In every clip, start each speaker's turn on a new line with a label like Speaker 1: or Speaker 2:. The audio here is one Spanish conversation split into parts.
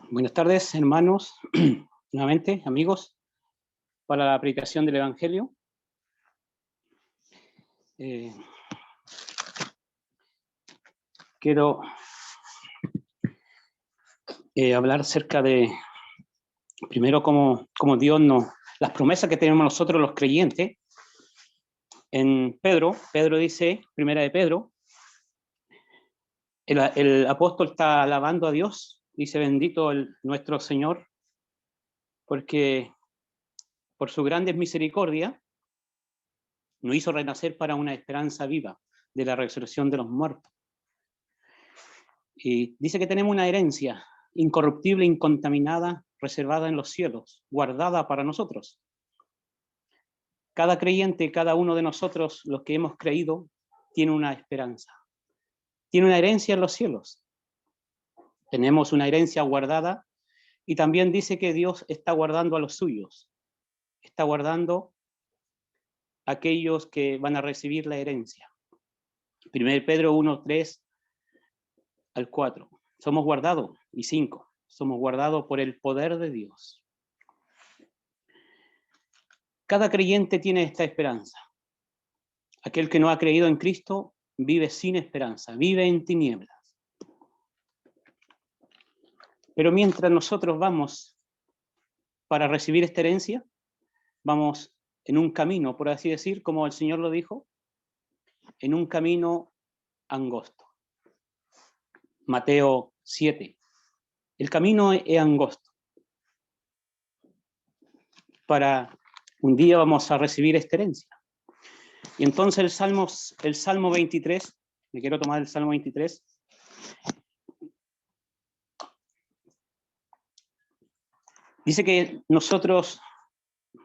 Speaker 1: Buenas tardes, hermanos, nuevamente, amigos, para la predicación del Evangelio. Quiero hablar acerca de, primero, cómo Dios las promesas que tenemos nosotros los creyentes. En Pedro dice, primera de Pedro, el apóstol está alabando a Dios, dice, bendito nuestro Señor, porque por su grande misericordia nos hizo renacer para una esperanza viva de la resurrección de los muertos. Y dice que tenemos una herencia incorruptible, incontaminada, reservada en los cielos, guardada para nosotros. Cada creyente, cada uno de nosotros, los que hemos creído, tiene una esperanza. Tiene una herencia en los cielos. Tenemos una herencia guardada y también dice que Dios está guardando a los suyos. Está guardando a aquellos que van a recibir la herencia. 1 Pedro 1, 3 al 4. Somos guardados, y 5. Somos guardados por el poder de Dios. Cada creyente tiene esta esperanza. Aquel que no ha creído en Cristo vive sin esperanza, vive en tinieblas. Pero mientras nosotros vamos para recibir esta herencia, vamos en un camino, por así decir, como el Señor lo dijo, en un camino angosto. Mateo 7. El camino es angosto. Para un día vamos a recibir esta herencia. Y entonces el Salmo 23, me quiero tomar el Salmo 23. Dice que nosotros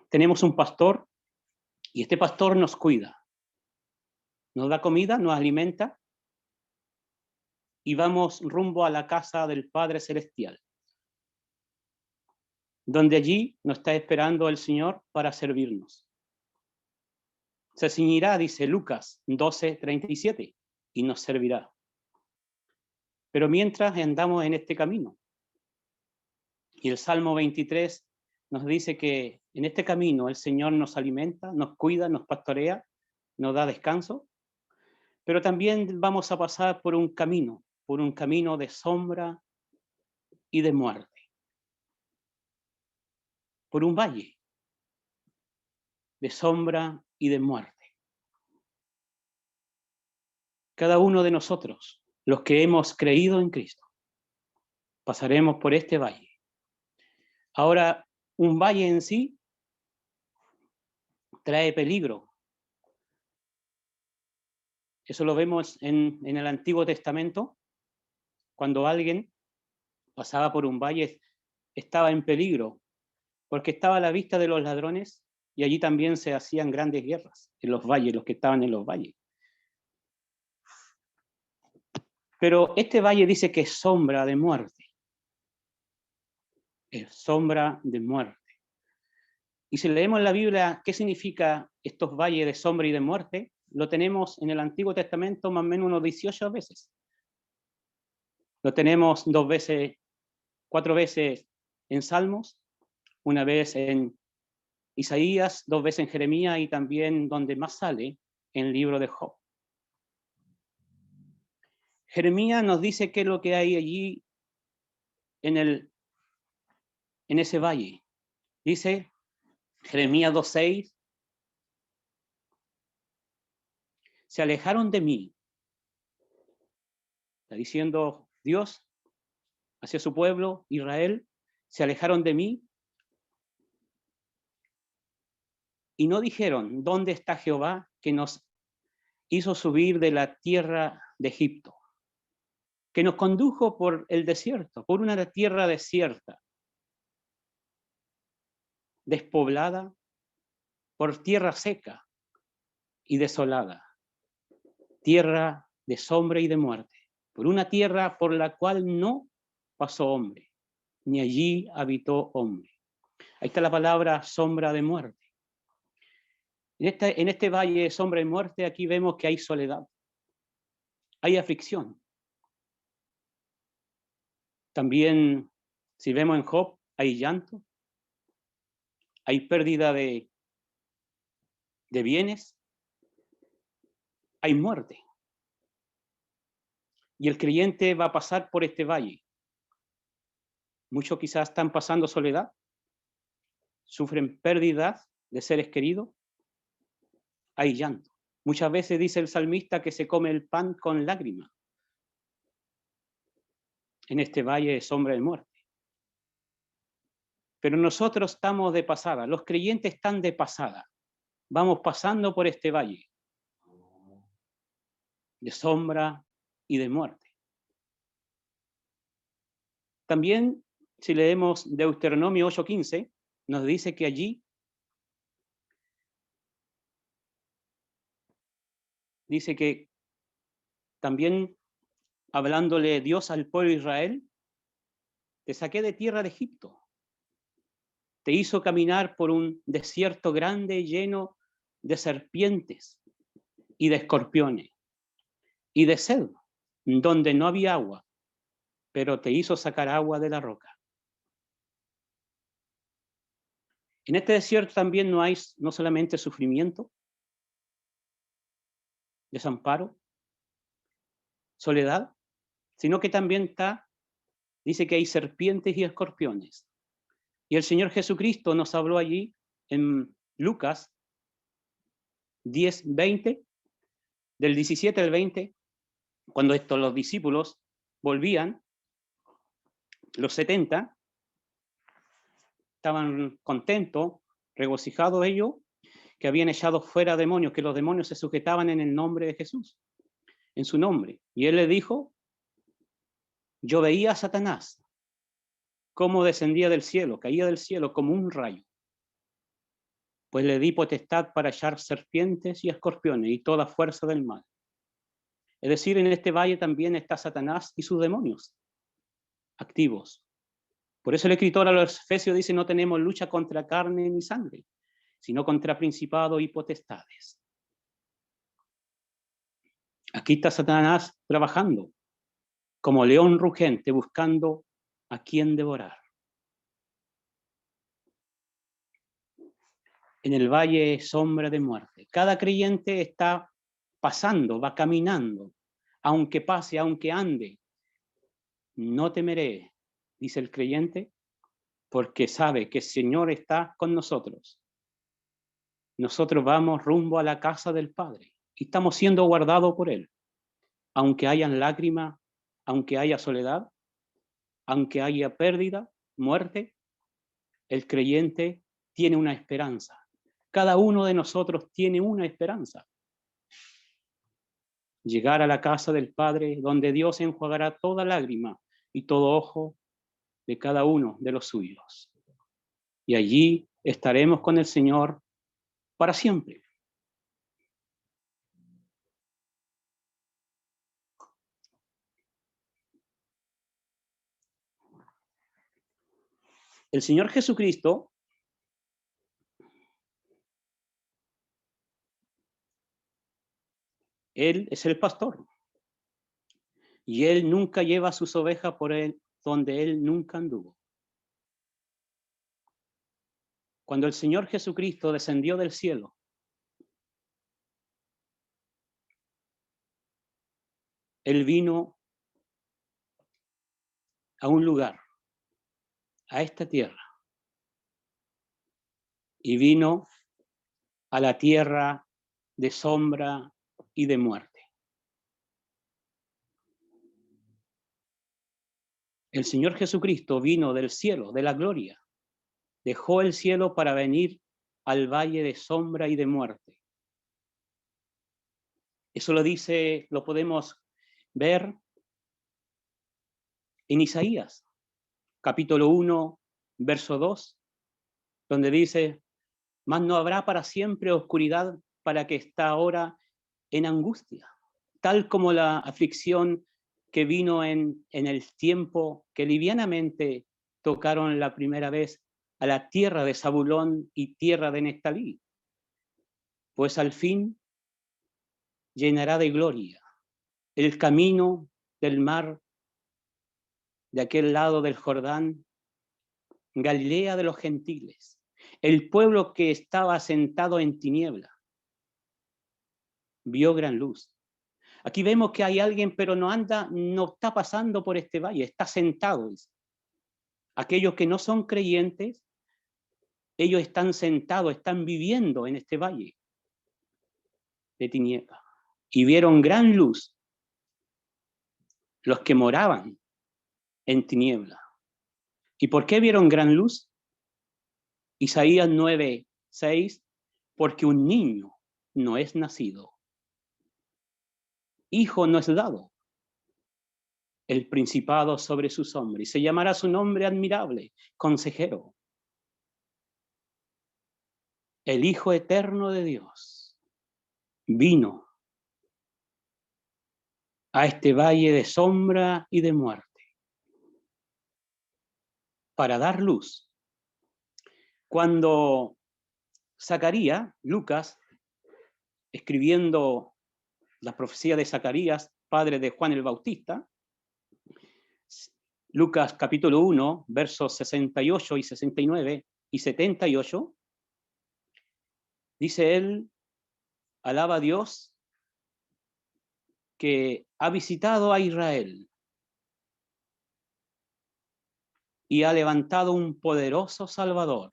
Speaker 1: tenemos un pastor y este pastor nos cuida. Nos da comida, nos alimenta y vamos rumbo a la casa del Padre Celestial, donde allí nos está esperando el Señor para servirnos. Se ceñirá, dice Lucas 12:37, y nos servirá. Pero mientras andamos en este camino, y el Salmo 23 nos dice que en este camino el Señor nos alimenta, nos cuida, nos pastorea, nos da descanso, pero también vamos a pasar por un camino de sombra y de muerte, por un valle de sombra y de muerte. Cada uno de nosotros, los que hemos creído en Cristo, pasaremos por este valle. Ahora, un valle en sí trae peligro. Eso lo vemos en el Antiguo Testamento. Cuando alguien pasaba por un valle, estaba en peligro, porque estaba a la vista de los ladrones y allí también se hacían grandes guerras en los valles, los que estaban en los valles. Pero este valle dice que es sombra de muerte. Es sombra de muerte. Y si leemos en la Biblia qué significa estos valles de sombra y de muerte, lo tenemos en el Antiguo Testamento más o menos unos 18 veces. Lo tenemos 4 veces en Salmos, una vez en Isaías, 2 veces en Jeremías y también donde más sale en el libro de Job. Jeremías nos dice qué es lo que hay allí en ese valle. Dice Jeremías 2:6, se alejaron de mí. Está diciendo Dios hacia su pueblo, Israel, se alejaron de mí y no dijeron, ¿dónde está Jehová que nos hizo subir de la tierra de Egipto? Que nos condujo por el desierto, por una tierra desierta, despoblada, por tierra seca y desolada, tierra de sombra y de muerte, por una tierra por la cual no pasó hombre, ni allí habitó hombre. Ahí está la palabra sombra de muerte. En este valle de sombra y muerte, aquí vemos que hay soledad, hay aflicción. También Si vemos en Job, hay llanto, hay pérdida de bienes, hay muerte. Y el creyente va a pasar por este valle. Muchos quizás están pasando soledad, sufren pérdidas de seres queridos, hay llanto. Muchas veces dice el salmista que se come el pan con lágrimas en este valle de sombra de muerte. Pero nosotros estamos de pasada, los creyentes están de pasada. Vamos pasando por este valle de sombra y de muerte. También, si leemos Deuteronomio 8:15, nos dice que allí dice que también hablándole Dios al pueblo de Israel, te saqué de tierra de Egipto, te hizo caminar por un desierto grande lleno de serpientes y de escorpiones y de sed, donde no había agua, pero te hizo sacar agua de la roca. En este desierto también no solamente sufrimiento, desamparo, soledad, sino que también dice que hay serpientes y escorpiones. Y el Señor Jesucristo nos habló allí en Lucas 10:20, del 17 al 20, cuando los discípulos volvían, los 70, estaban contentos, regocijados ellos, que habían echado fuera demonios, que los demonios se sujetaban en el nombre de Jesús, en su nombre. Y él le dijo, yo veía a Satanás, cómo descendía del cielo, caía del cielo como un rayo. Pues le di potestad para echar serpientes y escorpiones y toda fuerza del mal. Es decir, en este valle también está Satanás y sus demonios activos. Por eso el escritor a los Efesios dice, no tenemos lucha contra carne ni sangre, sino contra principados y potestades. Aquí está Satanás trabajando como león rugente, buscando a quien devorar. En el valle sombra de muerte. Cada creyente está pasando, va caminando, aunque pase, aunque ande. No temeré, dice el creyente, porque sabe que el Señor está con nosotros. Nosotros vamos rumbo a la casa del Padre y estamos siendo guardados por Él. Aunque hayan lágrimas, aunque haya soledad, aunque haya pérdida, muerte, el creyente tiene una esperanza. Cada uno de nosotros tiene una esperanza. Llegar a la casa del Padre, donde Dios enjuagará toda lágrima y todo ojo de cada uno de los suyos. Y allí estaremos con el Señor para siempre. El Señor Jesucristo Él es el pastor. Y Él nunca lleva sus ovejas por él donde Él nunca anduvo. Cuando el Señor Jesucristo descendió del cielo, Él vino a un lugar, a esta tierra, y vino a la tierra de sombra y de muerte. El Señor Jesucristo vino del cielo, de la gloria, dejó el cielo para venir al valle de sombra y de muerte. Eso lo podemos ver en Isaías, capítulo 1, verso 2, donde dice, mas no habrá para siempre oscuridad para que está ahora en angustia, tal como la aflicción que vino en el tiempo que livianamente tocaron la primera vez a la tierra de Zabulón y tierra de Neftalí, pues al fin llenará de gloria el camino del mar de aquel lado del Jordán Galilea de los gentiles, el pueblo que estaba sentado en tiniebla, vio gran luz. Aquí vemos que hay alguien, pero no está pasando por este valle, está sentado. Aquellos que no son creyentes, ellos están sentados, están viviendo en este valle de tiniebla. Y vieron gran luz los que moraban en tiniebla. ¿Y por qué vieron gran luz? Isaías 9:6, porque un niño no es nacido, hijo no es dado, el principado sobre sus hombres, y se llamará su nombre admirable, consejero, el Hijo eterno de Dios. Vino a este valle de sombra y de muerte para dar luz. Cuando Zacarías, Lucas, escribiendo la profecía de Zacarías, padre de Juan el Bautista, Lucas capítulo 1, versos 68 y 69 y 78, dice él, alaba a Dios que ha visitado a Israel y ha levantado un poderoso Salvador.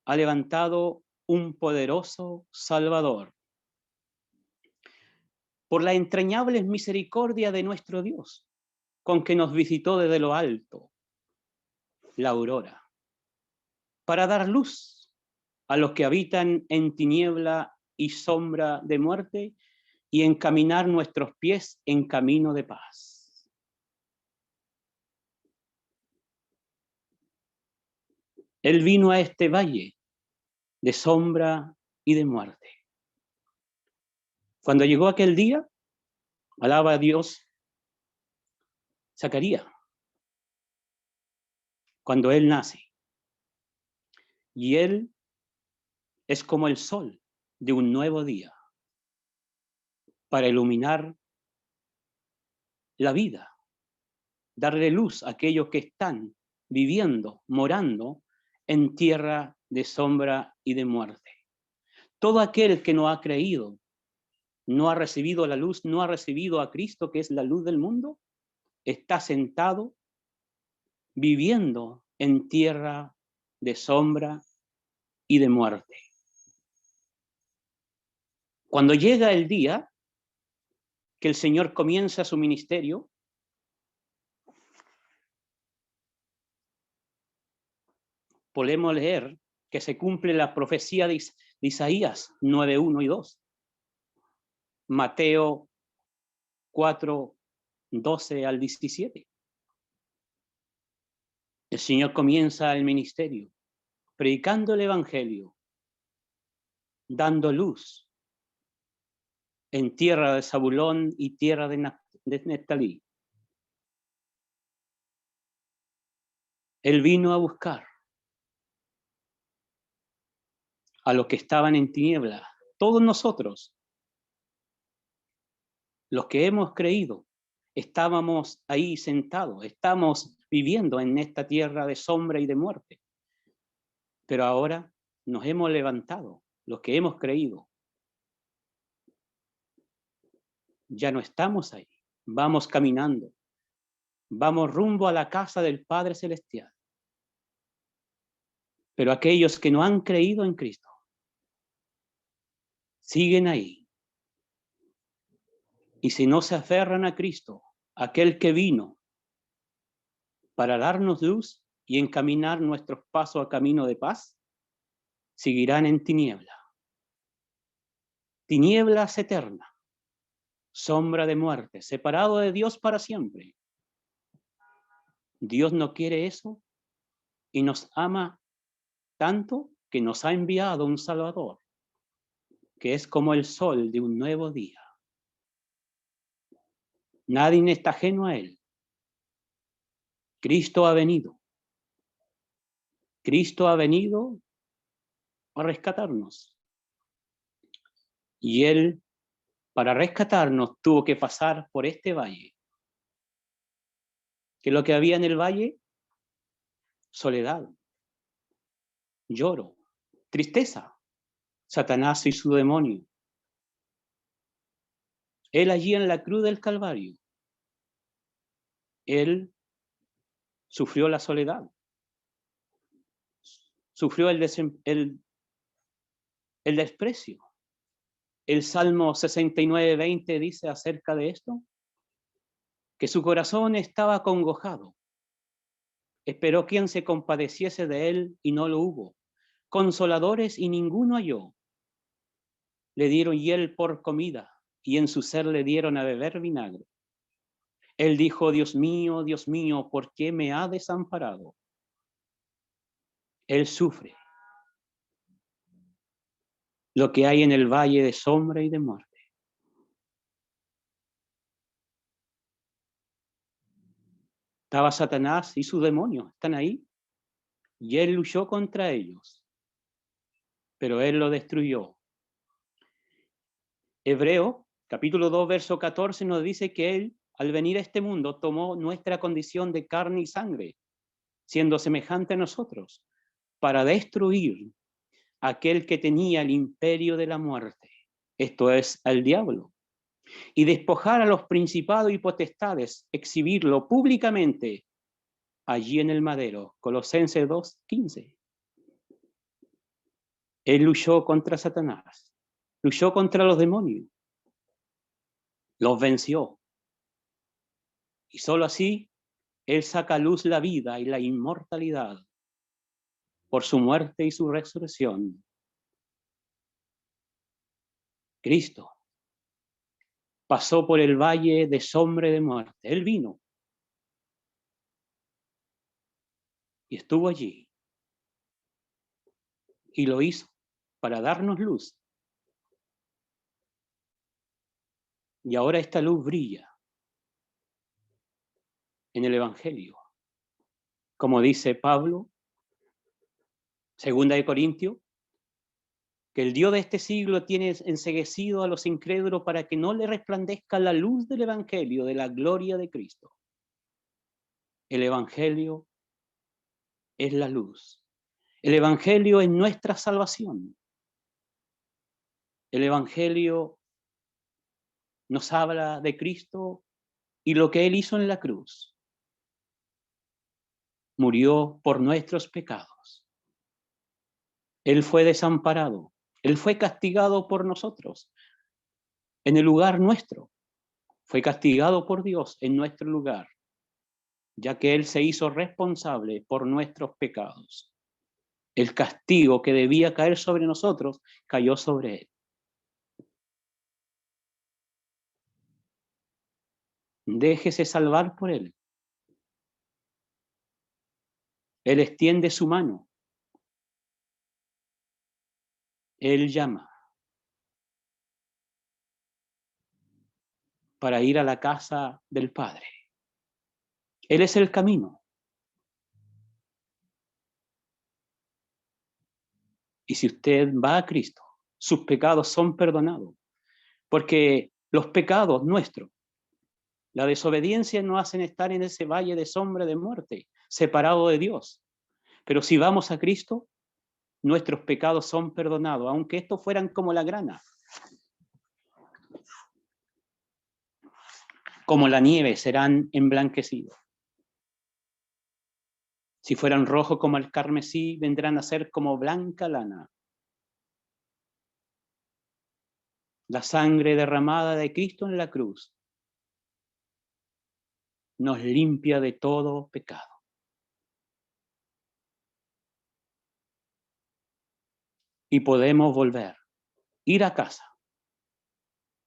Speaker 1: Ha levantado un poderoso Salvador. Por la entrañable misericordia de nuestro Dios, con que nos visitó desde lo alto, la aurora, para dar luz a los que habitan en tiniebla y sombra de muerte y encaminar nuestros pies en camino de paz. Él vino a este valle de sombra y de muerte. Cuando llegó aquel día, alaba a Dios Zacarías, cuando él nace. Y él es como el sol de un nuevo día para iluminar la vida, darle luz a aquellos que están viviendo, morando en tierra de sombra y de muerte. Todo aquel que no ha creído, no ha recibido la luz, no ha recibido a Cristo, que es la luz del mundo, está sentado viviendo en tierra de sombra y de muerte. Cuando llega el día que el Señor comienza su ministerio, podemos leer que se cumple la profecía de Isaías 9:1 y 2, Mateo 4:12 al 17. El Señor comienza el ministerio, predicando el Evangelio, dando luz en tierra de Zabulón y tierra de Neftalí. Él vino a buscar a los que estaban en tinieblas, todos nosotros, los que hemos creído, estábamos ahí sentados, estamos viviendo en esta tierra de sombra y de muerte. Pero ahora nos hemos levantado, los que hemos creído. Ya no estamos ahí, vamos caminando, vamos rumbo a la casa del Padre Celestial. Pero aquellos que no han creído en Cristo siguen ahí. Y si no se aferran a Cristo, aquel que vino para darnos luz y encaminar nuestros pasos a camino de paz, seguirán en tiniebla. Tinieblas eternas, sombra de muerte, separado de Dios para siempre. Dios no quiere eso y nos ama tanto que nos ha enviado un Salvador, que es como el sol de un nuevo día. Nadie está ajeno a Él. Cristo ha venido. Cristo ha venido a rescatarnos. Y Él, para rescatarnos, tuvo que pasar por este valle. ¿Qué es lo que había en el valle? Soledad, lloro, tristeza, Satanás y su demonio. Él allí en la cruz del Calvario, él sufrió la soledad, sufrió el desprecio. El Salmo 69:20 dice acerca de esto, que su corazón estaba acongojado. Esperó quien se compadeciese de él y no lo hubo. Consoladores y ninguno halló. Le dieron hiel por comida y en su ser le dieron a beber vinagre. Él dijo, Dios mío, ¿por qué me ha desamparado? Él sufre lo que hay en el valle de sombra y de muerte. Estaba Satanás y sus demonios, están ahí. Y él luchó contra ellos, pero él lo destruyó. Hebreo, capítulo 2, verso 14, nos dice que él, al venir a este mundo, tomó nuestra condición de carne y sangre, siendo semejante a nosotros, para destruir aquel que tenía el imperio de la muerte, esto es, al diablo, y despojar a los principados y potestades, exhibirlo públicamente allí en el madero. Colosenses 2:15. Él luchó contra Satanás, luchó contra los demonios, los venció. Y solo así él saca a luz la vida y la inmortalidad por su muerte y su resurrección. Cristo pasó por el valle de sombra de muerte. Él vino y estuvo allí. Y lo hizo para darnos luz. Y ahora esta luz brilla en el Evangelio. Como dice Pablo, 2 Corintios, que el Dios de este siglo tiene enceguecido a los incrédulos para que no le resplandezca la luz del Evangelio, de la gloria de Cristo. El Evangelio es la luz. El Evangelio es nuestra salvación. El Evangelio nos habla de Cristo y lo que Él hizo en la cruz. Murió por nuestros pecados. Él fue desamparado. Él fue castigado por nosotros. En el lugar nuestro. Fue castigado por Dios en nuestro lugar, ya que Él se hizo responsable por nuestros pecados. El castigo que debía caer sobre nosotros cayó sobre Él. Déjese salvar por Él. Él extiende su mano. Él llama para ir a la casa del Padre. Él es el camino. Y si usted va a Cristo, sus pecados son perdonados. Porque los pecados nuestros, la desobediencia nos hacen estar en ese valle de sombra de muerte, separado de Dios. Pero si vamos a Cristo, nuestros pecados son perdonados, aunque estos fueran como la grana. Como la nieve serán emblanquecidos. Si fueran rojos como el carmesí, vendrán a ser como blanca lana. La sangre derramada de Cristo en la cruz nos limpia de todo pecado. Y podemos volver, ir a casa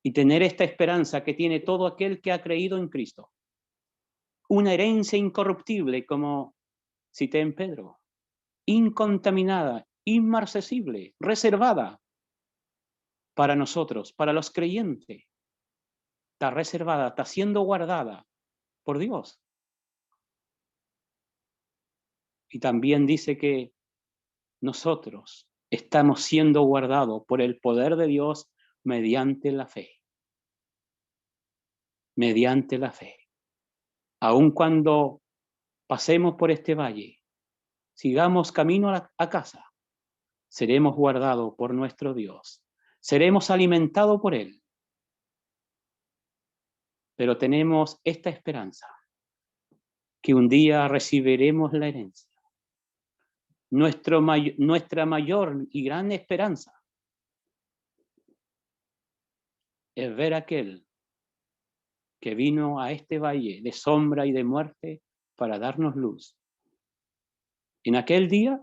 Speaker 1: y tener esta esperanza que tiene todo aquel que ha creído en Cristo. Una herencia incorruptible, como cité en Pedro, incontaminada, inmarcesible, reservada para nosotros, para los creyentes. Está reservada, está siendo guardada por Dios. Y también dice que nosotros estamos siendo guardados por el poder de Dios mediante la fe. Mediante la fe. Aun cuando pasemos por este valle, sigamos camino a casa, seremos guardados por nuestro Dios, seremos alimentados por Él. Pero tenemos esta esperanza, que un día recibiremos la herencia. Nuestra mayor y gran esperanza es ver a aquel que vino a este valle de sombra y de muerte para darnos luz. En aquel día,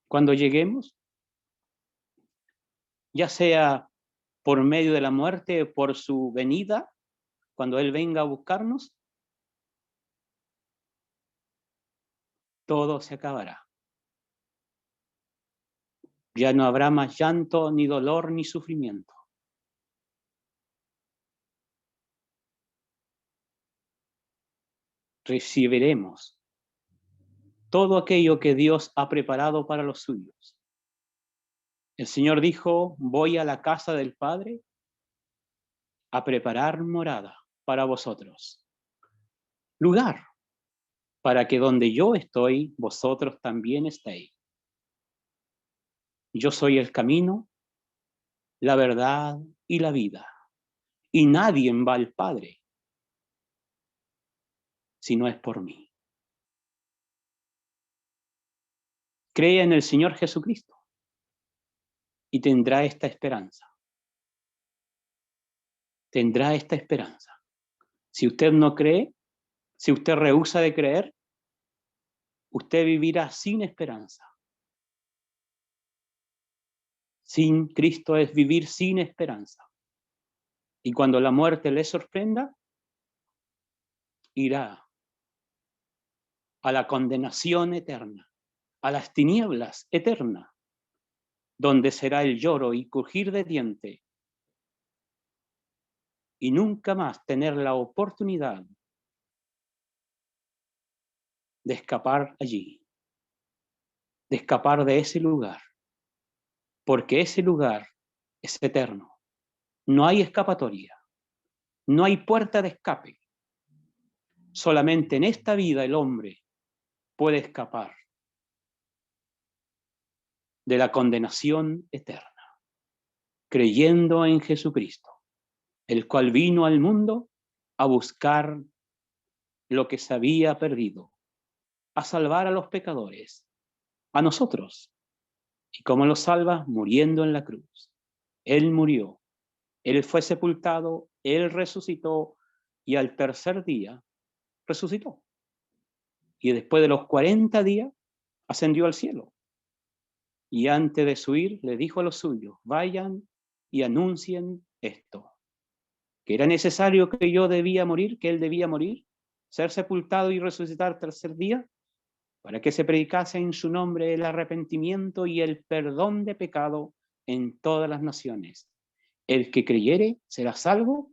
Speaker 1: cuando lleguemos, ya sea por medio de la muerte o por su venida, cuando Él venga a buscarnos, todo se acabará. Ya no habrá más llanto, ni dolor, ni sufrimiento. Recibiremos todo aquello que Dios ha preparado para los suyos. El Señor dijo, voy a la casa del Padre a preparar morada para vosotros. Lugar para que donde yo estoy, vosotros también estéis. Yo soy el camino, la verdad y la vida. Y nadie va al Padre si no es por mí. Cree en el Señor Jesucristo y tendrá esta esperanza. Tendrá esta esperanza. Si usted no cree, si usted rehúsa de creer, usted vivirá sin esperanza. Sin Cristo es vivir sin esperanza. Y cuando la muerte le sorprenda, irá a la condenación eterna, a las tinieblas eternas, donde será el lloro y crujir de diente, y nunca más tener la oportunidad de escapar allí, de escapar de ese lugar, porque ese lugar es eterno. No hay escapatoria, no hay puerta de escape. Solamente en esta vida el hombre puede escapar de la condenación eterna, creyendo en Jesucristo, el cual vino al mundo a buscar lo que se había perdido, a salvar a los pecadores, a nosotros. ¿Y cómo lo salva? Muriendo en la cruz. Él murió, Él fue sepultado, Él resucitó y al tercer día resucitó. Y después de los 40 días ascendió al cielo. Y antes de subir le dijo a los suyos, vayan y anuncien esto, que era necesario que yo debía morir, que Él debía morir, ser sepultado y resucitar tercer día, para que se predicase en su nombre el arrepentimiento y el perdón de pecado en todas las naciones. El que creyere será salvo,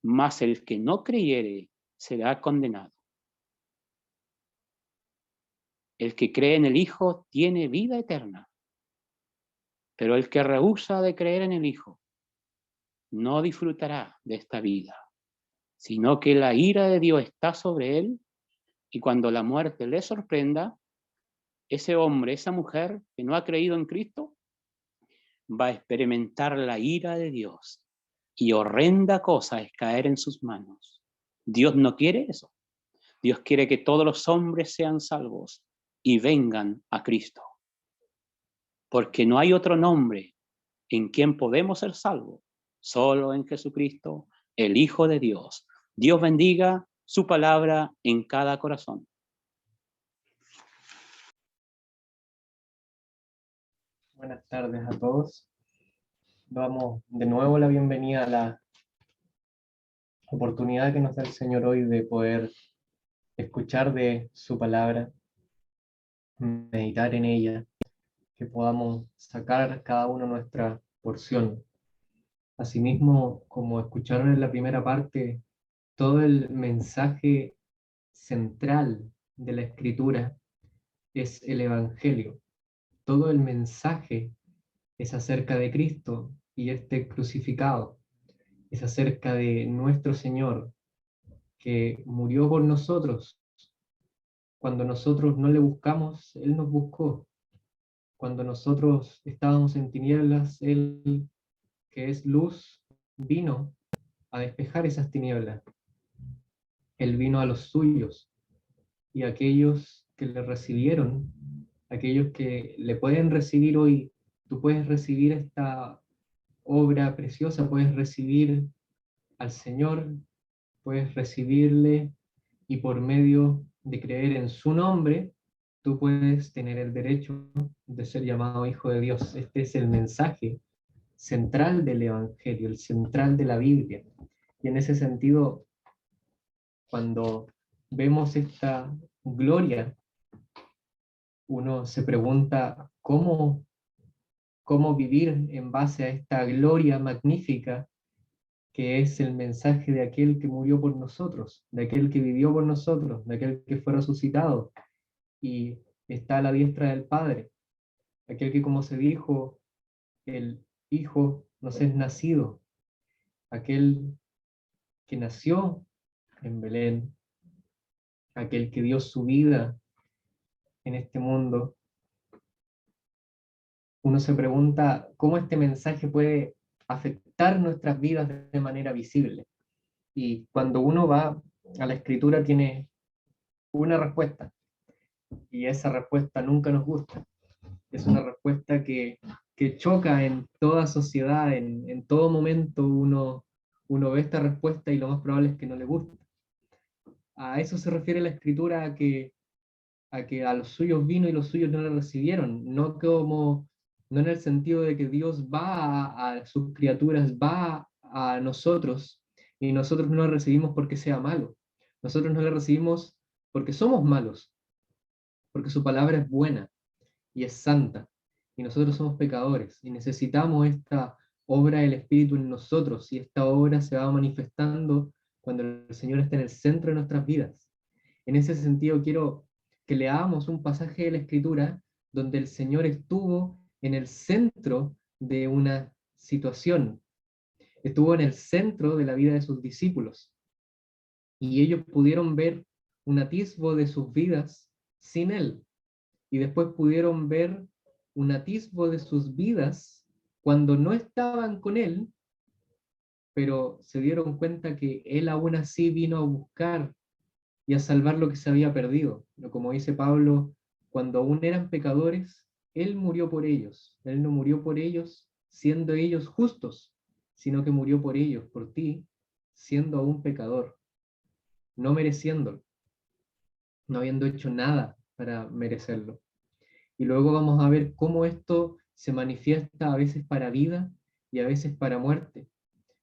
Speaker 1: mas el que no creyere será condenado. El que cree en el Hijo tiene vida eterna, pero el que rehúsa de creer en el Hijo no disfrutará de esta vida, sino que la ira de Dios está sobre él, y cuando la muerte le sorprenda, ese hombre, esa mujer que no ha creído en Cristo, va a experimentar la ira de Dios, y horrenda cosa es caer en sus manos. Dios no quiere eso. Dios quiere que todos los hombres sean salvos y vengan a Cristo. Porque no hay otro nombre en quien podemos ser salvos, solo en Jesucristo, el Hijo de Dios. Dios bendiga su palabra en cada corazón.
Speaker 2: Buenas tardes a todos. Damos de nuevo la bienvenida a la oportunidad que nos da el Señor hoy de poder escuchar de su palabra, meditar en ella, que podamos sacar cada uno nuestra porción. Asimismo, como escucharon en la primera parte, todo el mensaje central de la Escritura es el Evangelio. Todo el mensaje es acerca de Cristo y este crucificado. Es acerca de nuestro Señor, que murió por nosotros Cuando nosotros no le buscamos, Él nos buscó. Cuando nosotros estábamos en tinieblas, Él, que es luz, vino a despejar esas tinieblas. Él vino a los suyos, y aquellos que le recibieron, aquellos que le pueden recibir hoy, tú puedes recibir esta obra preciosa, puedes recibir al Señor, puedes recibirle, y por medio de creer en su nombre, tú puedes tener el derecho de ser llamado hijo de Dios. Este es el mensaje central del Evangelio, el central de la Biblia. Y en ese sentido, cuando vemos esta gloria, uno se pregunta cómo vivir en base a esta gloria magnífica que es el mensaje de aquel que murió por nosotros, de aquel que vivió por nosotros, de aquel que fue resucitado y está a la diestra del Padre, aquel que, como se dijo, el Hijo nos es nacido, aquel que nació en Belén, aquel que dio su vida en este mundo. Uno se pregunta cómo este mensaje puede afectar nuestras vidas de manera visible. Y cuando uno va a la Escritura tiene una respuesta, y esa respuesta nunca nos gusta. Es una respuesta que choca en toda sociedad, en todo momento uno ve esta respuesta y lo más probable es que no le guste. A eso se refiere la Escritura, a que a los suyos vino y los suyos no le recibieron, no en el sentido de que Dios va a sus criaturas, va a nosotros, y nosotros no le recibimos porque sea malo. Nosotros no le recibimos porque somos malos, porque su palabra es buena y es santa, y nosotros somos pecadores, y necesitamos esta obra del Espíritu en nosotros, y esta obra se va manifestando cuando el Señor está en el centro de nuestras vidas. En ese sentido, quiero que leamos un pasaje de la Escritura donde el Señor estuvo en el centro de una situación, estuvo en el centro de la vida de sus discípulos, y ellos pudieron ver un atisbo de sus vidas sin Él, y después pudieron ver un atisbo de sus vidas cuando no estaban con Él, pero se dieron cuenta que Él aún así vino a buscar y a salvar lo que se había perdido. Como dice Pablo, cuando aún eran pecadores, Él murió por ellos. Él no murió por ellos siendo ellos justos, sino que murió por ellos, por ti, siendo aún pecador, no mereciéndolo, no habiendo hecho nada para merecerlo. Y luego vamos a ver cómo esto se manifiesta a veces para vida y a veces para muerte.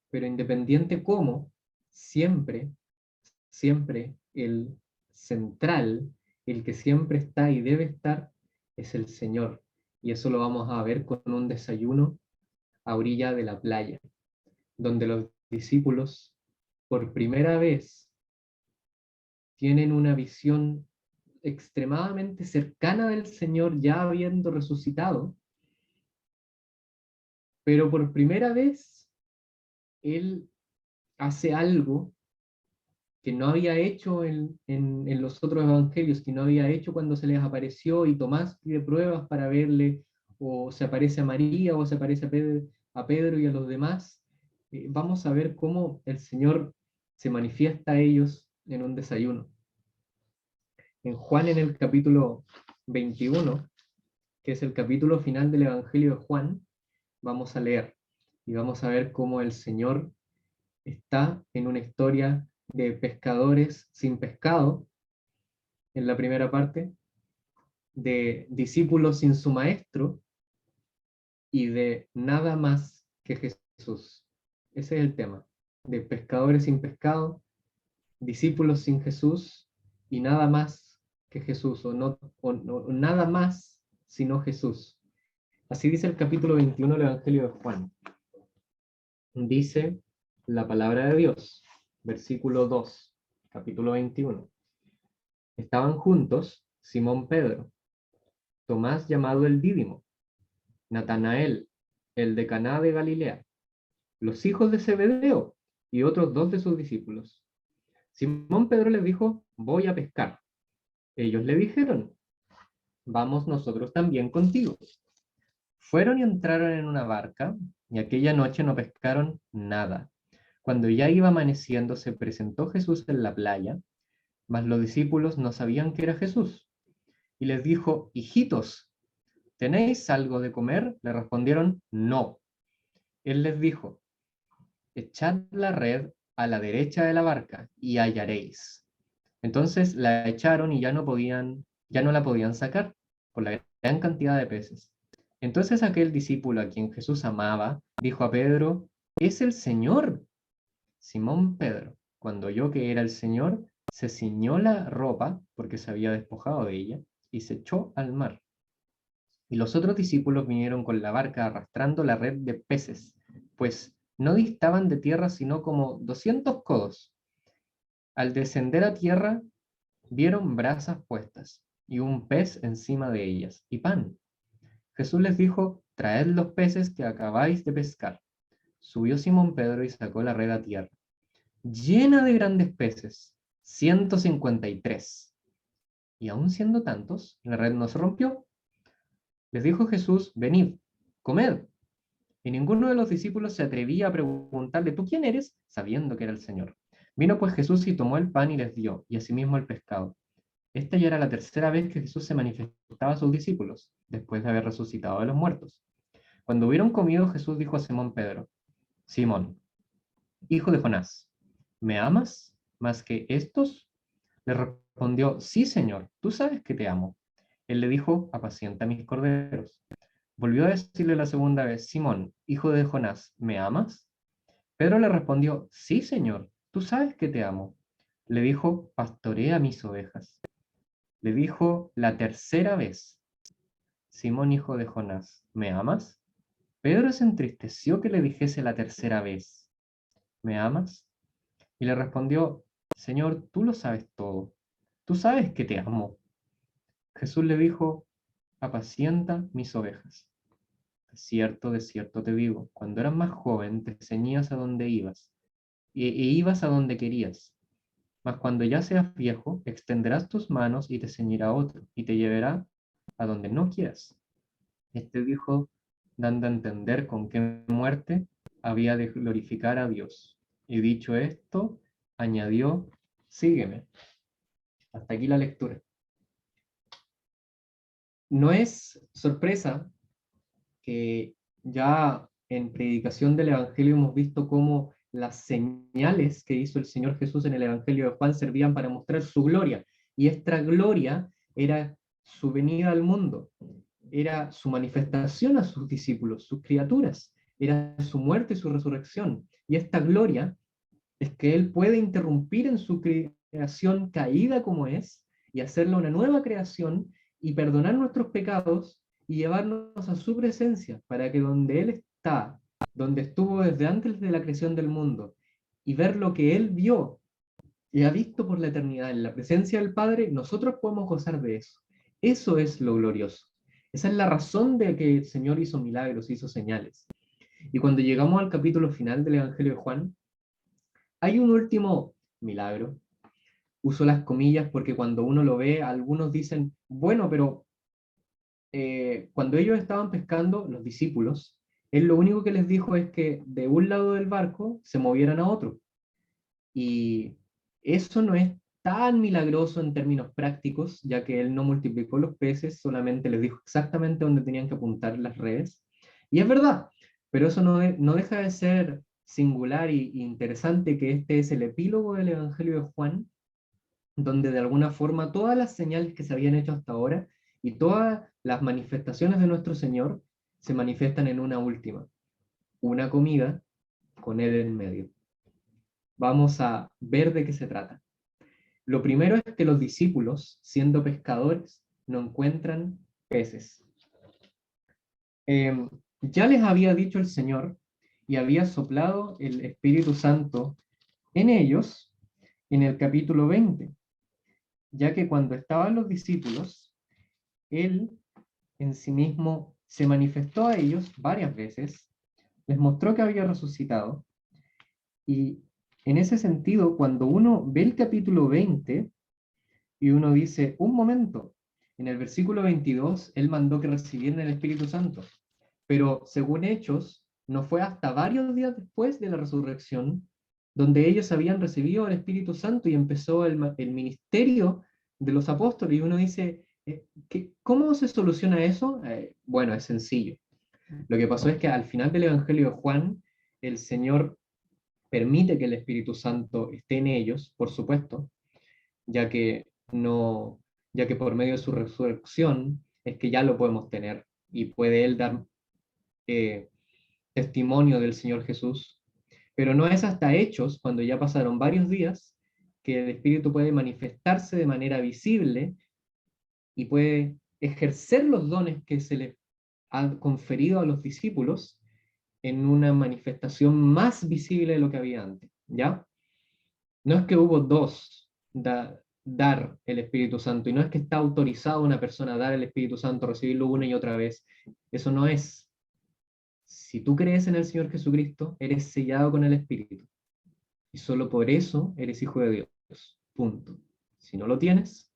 Speaker 2: Pero independiente cómo, siempre, siempre el central, el que siempre está y debe estar, es el Señor. Y eso lo vamos a ver con un desayuno a orilla de la playa, donde los discípulos por primera vez tienen una visión extremadamente cercana del Señor ya habiendo resucitado, pero por primera vez Él hace algo que no había hecho en los otros evangelios, que no había hecho cuando se les apareció y Tomás pide pruebas para verle, o se aparece a María, o se aparece a Pedro y a los demás. Vamos a ver cómo el Señor se manifiesta a ellos en un desayuno. En Juan, en el capítulo 21, que es el capítulo final del Evangelio de Juan, vamos a leer y vamos a ver cómo el Señor está en una historia de pescadores sin pescado, en la primera parte, de discípulos sin su maestro y de nada más que Jesús. Ese es el tema, de pescadores sin pescado, discípulos sin Jesús y nada más que Jesús, o nada más sino Jesús. Así dice el capítulo 21 del Evangelio de Juan. Dice la palabra de Dios, versículo 2, capítulo 21. Estaban juntos Simón Pedro, Tomás llamado el Dídimo, Natanael, el de Caná de Galilea, los hijos de Zebedeo y otros dos de sus discípulos. Simón Pedro les dijo: voy a pescar. Ellos le dijeron: vamos nosotros también contigo. Fueron y entraron en una barca, y aquella noche no pescaron nada. Cuando ya iba amaneciendo, se presentó Jesús en la playa, mas los discípulos no sabían que era Jesús. Y les dijo: hijitos, ¿tenéis algo de comer? Le respondieron: no. Él les dijo: echad la red a la derecha de la barca y hallaréis. Entonces la echaron y ya no la podían sacar por la gran cantidad de peces. Entonces aquel discípulo a quien Jesús amaba dijo a Pedro: es el Señor. Simón Pedro, cuando oyó que era el Señor, se ciñó la ropa, porque se había despojado de ella, y se echó al mar. Y los otros discípulos vinieron con la barca arrastrando la red de peces, pues no distaban de tierra sino como 200 codos. Al descender a tierra, vieron brasas puestas, y un pez encima de ellas, y pan. Jesús les dijo: traed los peces que acabáis de pescar. Subió Simón Pedro y sacó la red a tierra, llena de grandes peces, 153. Y aun siendo tantos, la red no se rompió. Les dijo Jesús: venid, comed. Y ninguno de los discípulos se atrevía a preguntarle: ¿tú quién eres?, sabiendo que era el Señor. Vino pues Jesús y tomó el pan y les dio, y asimismo el pescado. Esta ya era la tercera vez que Jesús se manifestaba a sus discípulos, después de haber resucitado de los muertos. Cuando hubieron comido, Jesús dijo a Simón Pedro: Simón, hijo de Jonás, ¿me amas más que estos? Le respondió: sí, Señor, tú sabes que te amo. Él le dijo: apacienta mis corderos. Volvió a decirle la segunda vez: Simón, hijo de Jonás, ¿me amas? Pedro le respondió: sí, Señor, tú sabes que te amo. Le dijo: pastorea mis ovejas. Le dijo la tercera vez: Simón, hijo de Jonás, ¿me amas? Pedro se entristeció que le dijese la tercera vez: ¿me amas? Y le respondió: Señor, tú lo sabes todo. Tú sabes que te amo. Jesús le dijo: apacienta mis ovejas. De cierto te digo, cuando eras más joven te ceñías a donde ibas, e ibas a donde querías. Mas cuando ya seas viejo, extenderás tus manos y te ceñirá otro, y te llevará a donde no quieras. Este dijo, dando a entender con qué muerte había de glorificar a Dios. Y dicho esto, añadió: sígueme. Hasta aquí la lectura. No es sorpresa que ya en predicación del Evangelio hemos visto cómo las señales que hizo el Señor Jesús en el Evangelio de Juan servían para mostrar su gloria, y esta gloria era su venida al mundo, era su manifestación a sus discípulos, sus criaturas, era su muerte y su resurrección, y esta gloria es que Él puede interrumpir en su creación caída como es, y hacerla una nueva creación, y perdonar nuestros pecados, y llevarnos a su presencia, para que donde Él está, donde estuvo desde antes de la creación del mundo, y ver lo que Él vio y ha visto por la eternidad en la presencia del Padre, nosotros podemos gozar de eso. Eso es lo glorioso. Esa es la razón de que el Señor hizo milagros, hizo señales. Y cuando llegamos al capítulo final del Evangelio de Juan, hay un último milagro. Uso las comillas porque cuando uno lo ve, algunos dicen: bueno, pero cuando ellos estaban pescando, los discípulos, él lo único que les dijo es que de un lado del barco se movieran a otro. Y eso no es tan milagroso en términos prácticos, ya que él no multiplicó los peces, solamente les dijo exactamente dónde tenían que apuntar las redes. Y es verdad, pero eso no deja de ser singular y interesante, que este es el epílogo del Evangelio de Juan, donde de alguna forma todas las señales que se habían hecho hasta ahora y todas las manifestaciones de nuestro Señor se manifiestan en una última, una comida con Él en medio. Vamos a ver de qué se trata. Lo primero es que los discípulos, siendo pescadores, no encuentran peces. Ya les había dicho el Señor y había soplado el Espíritu Santo en ellos en el capítulo 20, ya que cuando estaban los discípulos, Él en sí mismo se manifestó a ellos varias veces, les mostró que había resucitado, y en ese sentido, cuando uno ve el capítulo 20, Y uno dice, un momento, en el versículo 22, Él mandó que recibieran el Espíritu Santo. Pero según Hechos, no fue hasta varios días después de la resurrección donde ellos habían recibido el Espíritu Santo y empezó el ministerio de los apóstoles. Y uno dice, ¿cómo se soluciona eso? Bueno, es sencillo. Lo que pasó es que al final del Evangelio de Juan, el Señor permite que el Espíritu Santo esté en ellos, por supuesto, ya que no, ya que por medio de su resurrección es que ya lo podemos tener y puede Él dar eh, testimonio del Señor Jesús. Pero no es hasta Hechos, cuando ya pasaron varios días, que el Espíritu puede manifestarse de manera visible y puede ejercer los dones que se le han conferido a los discípulos en una manifestación más visible de lo que había antes, ¿ya? No es que hubo dos dar el Espíritu Santo, y no es que está autorizado una persona a dar el Espíritu Santo, recibirlo una y otra vez. Eso no es. Si tú crees en el Señor Jesucristo, eres sellado con el Espíritu. Y solo por eso eres hijo de Dios. Punto. Si no lo tienes,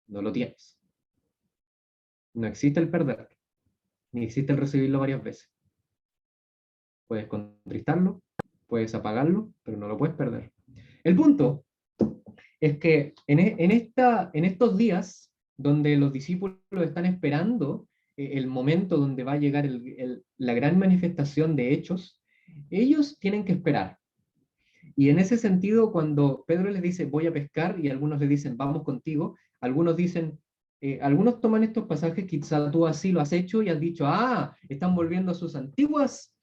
Speaker 2: no lo tienes. No existe el perder, ni existe el recibirlo varias veces. Puedes contristarlo, puedes apagarlo, pero no lo puedes perder. El punto es que en estos días donde los discípulos están esperando el momento donde va a llegar la gran manifestación de hechos, ellos tienen que esperar. Y en ese sentido, cuando Pedro les dice, voy a pescar, y algunos le dicen, vamos contigo, algunos dicen, algunos toman estos pasajes, quizá tú así lo has hecho y has dicho, están volviendo a sus antiguas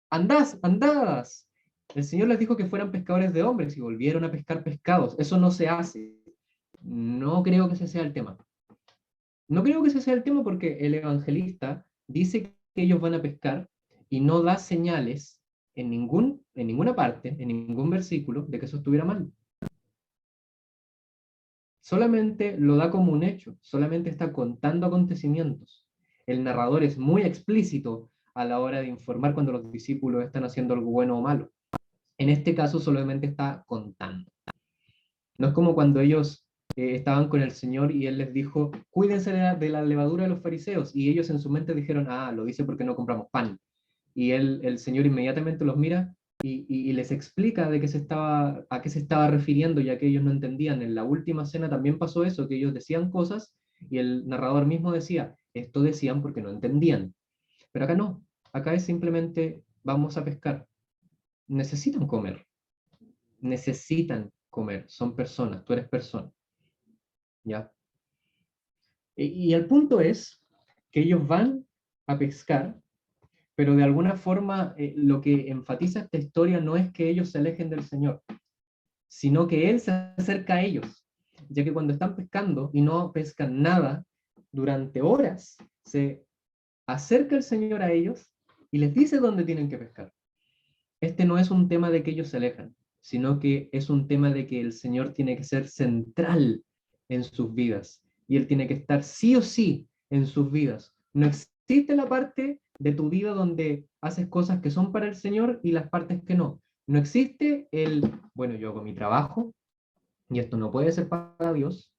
Speaker 2: andadas. El Señor les dijo que fueran pescadores de hombres y volvieron a pescar pescados. Eso no se hace. No creo que ese sea el tema. No creo que ese sea el tema porque el evangelista dice que ellos van a pescar y no da señales en ninguna parte, en ningún versículo, de que eso estuviera mal. Solamente lo da como un hecho, solamente está contando acontecimientos. El narrador es muy explícito a la hora de informar cuando los discípulos están haciendo algo bueno o malo. En este caso solamente está contando. No es como cuando ellos estaban con el Señor y Él les dijo, cuídense de la levadura de los fariseos, y ellos en su mente dijeron, lo dice porque no compramos pan. Y el Señor inmediatamente los mira y les explica a qué se estaba refiriendo, ya que ellos no entendían. En la última cena también pasó eso, que ellos decían cosas y el narrador mismo decía, esto decían porque no entendían. Pero acá no, acá es simplemente vamos a pescar. Necesitan comer, son personas, tú eres persona. ¿Ya? Y el punto es que ellos van a pescar, pero de alguna forma lo que enfatiza esta historia no es que ellos se alejen del Señor, sino que Él se acerca a ellos, ya que cuando están pescando y no pescan nada, durante horas se acerca el Señor a ellos y les dice dónde tienen que pescar. Este no es un tema de que ellos se alejan, sino que es un tema de que el Señor tiene que ser central en sus vidas y Él tiene que estar sí o sí en sus vidas. No existe la parte de tu vida donde haces cosas que son para el Señor y las partes que no. No existe bueno, yo hago mi trabajo y esto no puede ser para Dios,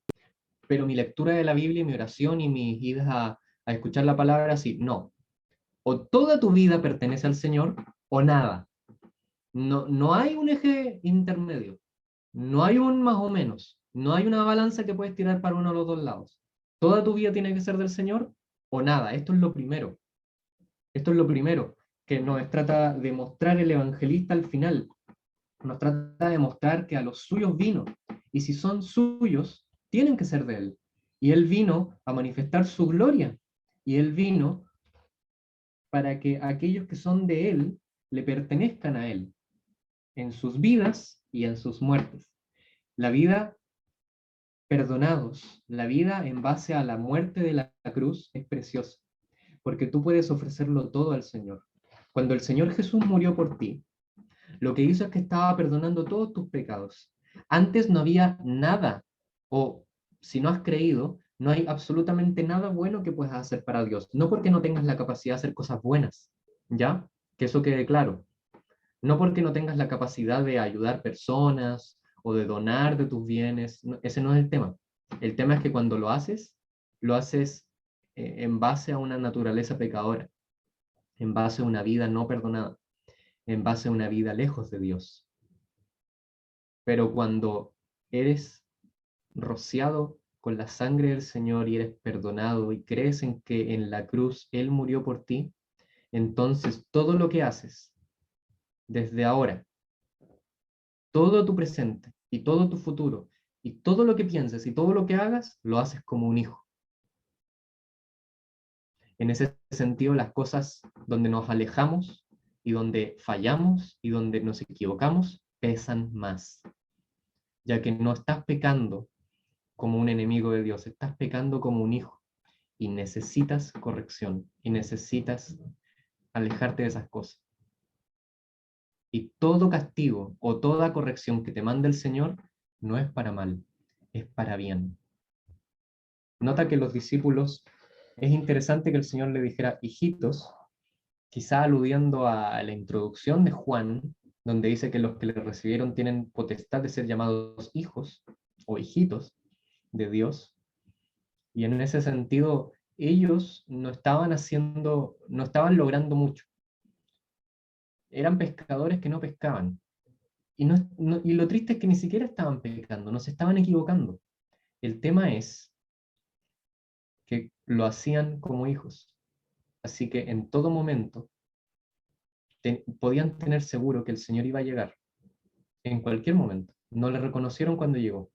Speaker 2: pero mi lectura de la Biblia y mi oración y mis idas a escuchar la palabra, sí, no. O toda tu vida pertenece al Señor o nada. No hay un eje intermedio, no hay un más o menos, no hay una balanza que puedes tirar para uno de los dos lados. Toda tu vida tiene que ser del Señor o nada. Esto es lo primero. Esto es lo primero que nos trata de mostrar el evangelista al final. Nos trata de mostrar que a los suyos vino, y si son suyos, tienen que ser de Él. Y Él vino a manifestar su gloria, y Él vino para que aquellos que son de Él le pertenezcan a Él, en sus vidas y en sus muertes. La vida perdonados, la vida en base a la muerte de la cruz es preciosa, porque tú puedes ofrecerlo todo al Señor. Cuando el Señor Jesús murió por ti, lo que hizo es que estaba perdonando todos tus pecados. Antes no había nada, o si no has creído, no hay absolutamente nada bueno que puedas hacer para Dios. No porque no tengas la capacidad de hacer cosas buenas, ¿ya? Que eso quede claro. No porque no tengas la capacidad de ayudar personas o de donar de tus bienes. Ese no es el tema. El tema es que cuando lo haces en base a una naturaleza pecadora, en base a una vida no perdonada, en base a una vida lejos de Dios. Pero cuando eres rociado con la sangre del Señor y eres perdonado y crees en que en la cruz Él murió por ti, entonces todo lo que haces desde ahora, todo tu presente y todo tu futuro, y todo lo que pienses y todo lo que hagas, lo haces como un hijo. En ese sentido, las cosas donde nos alejamos y donde fallamos y donde nos equivocamos pesan más, ya que no estás pecando como un enemigo de Dios, estás pecando como un hijo y necesitas corrección y necesitas alejarte de esas cosas. Y todo castigo o toda corrección que te manda el Señor no es para mal, es para bien. Nota que los discípulos, es interesante que el Señor le dijera hijitos, quizá aludiendo a la introducción de Juan, donde dice que los que le recibieron tienen potestad de ser llamados hijos o hijitos de Dios. Y en ese sentido, ellos no estaban logrando mucho. Eran pescadores que no pescaban. Y lo triste es que ni siquiera estaban pecando, no se estaban equivocando. El tema es que lo hacían como hijos. Así que en todo momento podían tener seguro que el Señor iba a llegar, en cualquier momento. No le reconocieron cuando llegó,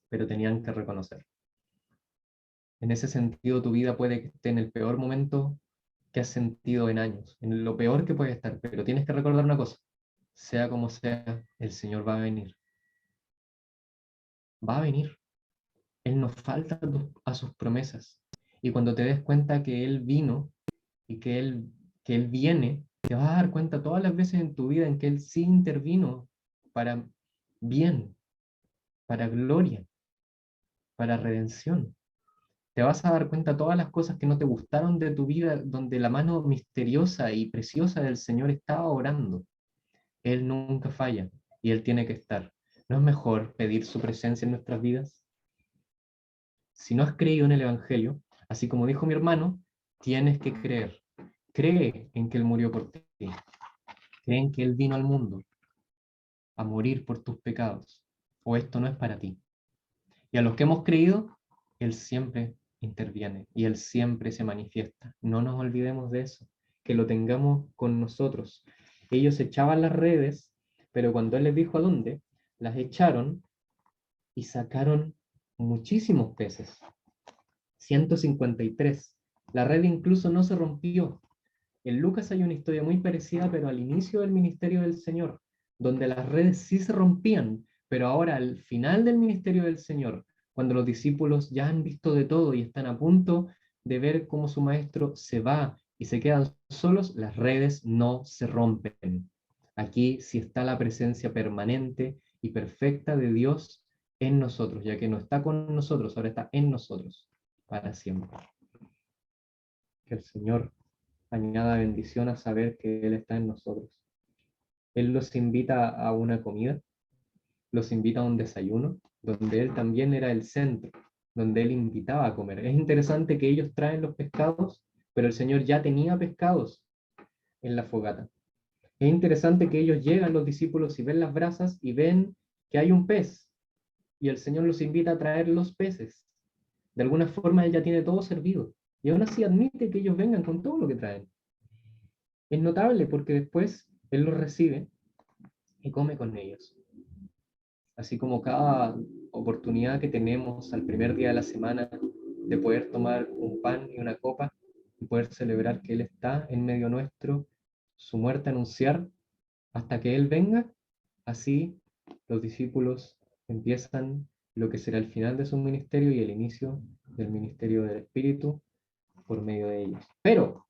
Speaker 2: pero tenían que reconocer. En ese sentido, tu vida puede que esté en el peor momento que has sentido en años, en lo peor que puede estar, pero tienes que recordar una cosa, sea como sea, el Señor va a venir. Va a venir. Él no falta a sus promesas. Y cuando te des cuenta que Él vino y que él viene, te vas a dar cuenta todas las veces en tu vida en que Él sí intervino para bien, para gloria, para redención. Te vas a dar cuenta todas las cosas que no te gustaron de tu vida, donde la mano misteriosa y preciosa del Señor estaba orando. Él nunca falla y Él tiene que estar. ¿No es mejor pedir su presencia en nuestras vidas? Si no has creído en el Evangelio, así como dijo mi hermano, tienes que creer. Cree en que Él murió por ti. Cree en que Él vino al mundo a morir por tus pecados. O esto no es para ti. Y a los que hemos creído, Él siempre interviene y Él siempre se manifiesta. No nos olvidemos de eso, que lo tengamos con nosotros. Ellos echaban las redes, pero cuando Él les dijo a dónde, las echaron y sacaron muchísimos peces. 153. La red incluso no se rompió. En Lucas hay una historia muy parecida, pero al inicio del ministerio del Señor, donde las redes sí se rompían, pero ahora al final del ministerio del Señor, cuando los discípulos ya han visto de todo y están a punto de ver cómo su maestro se va y se quedan solos, las redes no se rompen. Aquí sí está la presencia permanente y perfecta de Dios en nosotros, ya que no está con nosotros, ahora está en nosotros para siempre. Que el Señor añada bendición a saber que Él está en nosotros. Él los invita a una comida, los invita a un desayuno, donde Él también era el centro, donde Él invitaba a comer. Es interesante que ellos traen los pescados, pero el Señor ya tenía pescados en la fogata. Es interesante que ellos llegan, los discípulos, y ven las brasas y ven que hay un pez, y el Señor los invita a traer los peces. De alguna forma Él ya tiene todo servido, y aún así admite que ellos vengan con todo lo que traen. Es notable porque después Él los recibe y come con ellos. Así como cada oportunidad que tenemos al primer día de la semana de poder tomar un pan y una copa y poder celebrar que Él está en medio nuestro, su muerte anunciar hasta que Él venga, así los discípulos empiezan lo que será el final de su ministerio y el inicio del ministerio del Espíritu por medio de ellos. Pero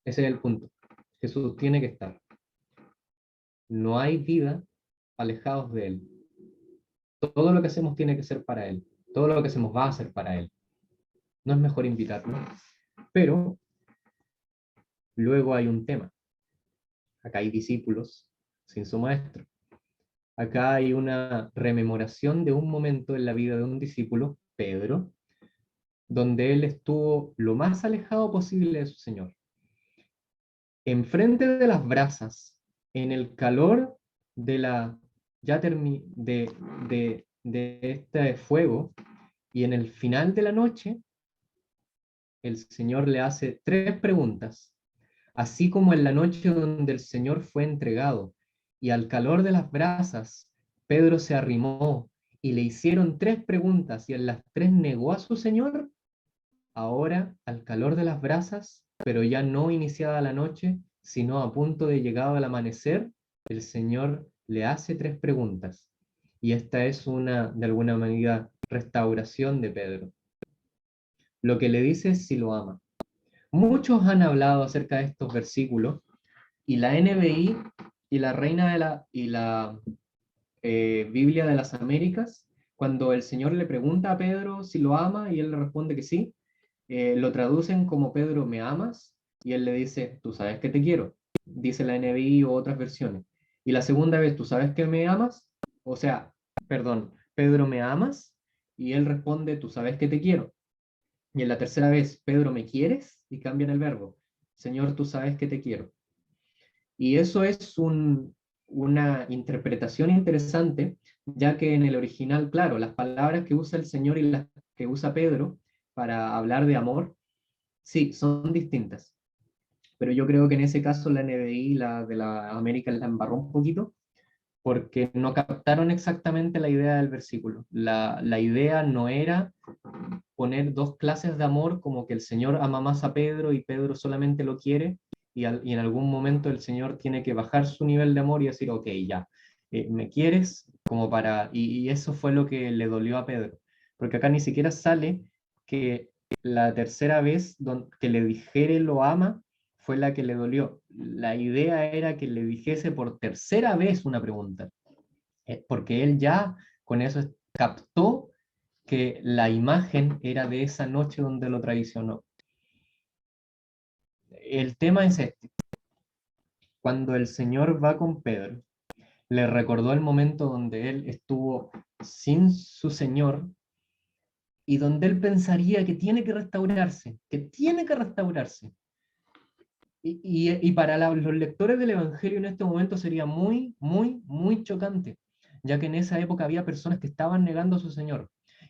Speaker 2: ese es el punto. Jesús tiene que estar. No hay vida alejados de Él. Todo lo que hacemos tiene que ser para Él. Todo lo que hacemos va a ser para Él. No es mejor invitarlo. Pero luego hay un tema. Acá hay discípulos sin su maestro. Acá hay una rememoración de un momento en la vida de un discípulo, Pedro, donde él estuvo lo más alejado posible de su Señor. Enfrente de las brasas, en el calor de la de este fuego, y en el final de la noche, el Señor le hace tres preguntas, así como en la noche donde el Señor fue entregado, y al calor de las brasas, Pedro se arrimó y le hicieron tres preguntas, y en las tres negó a su Señor. Ahora, al calor de las brasas, pero ya no iniciada la noche, sino a punto de llegado el amanecer, el Señor le hace tres preguntas. Y esta es una, de alguna manera, restauración de Pedro. Lo que le dice es si lo ama. Muchos han hablado acerca de estos versículos, y la NBI y la Reina de la Biblia de las Américas, cuando el Señor le pregunta a Pedro si lo ama y él le responde que sí, lo traducen como Pedro, ¿me amas? Y él le dice, tú sabes que te quiero, dice la NBI o otras versiones. Y la segunda vez, ¿tú sabes que me amas? O sea, perdón, Pedro, ¿me amas? Y él responde, tú sabes que te quiero. Y en la tercera vez, Pedro, ¿me quieres? Y cambian el verbo. Señor, tú sabes que te quiero. Y eso es una interpretación interesante, ya que en el original, claro, las palabras que usa el Señor y las que usa Pedro para hablar de amor, sí, son distintas. Pero yo creo que en ese caso la NBI, la de la América, la embarró un poquito, porque no captaron exactamente la idea del versículo. La idea no era poner dos clases de amor, como que el Señor ama más a Pedro y Pedro solamente lo quiere, y en algún momento el Señor tiene que bajar su nivel de amor y decir, ok, ya, me quieres, como para, y eso fue lo que le dolió a Pedro, porque acá ni siquiera sale que la tercera vez que le dijere lo ama fue la que le dolió. La idea era que le dijese por tercera vez una pregunta, porque él ya con eso captó que la imagen era de esa noche donde lo traicionó. El tema es este. Cuando el Señor va con Pedro, le recordó el momento donde él estuvo sin su Señor y donde él pensaría que tiene que restaurarse, que tiene que restaurarse. Y para los lectores del Evangelio en este momento sería muy, muy, muy chocante, ya que en esa época había personas que estaban negando a su Señor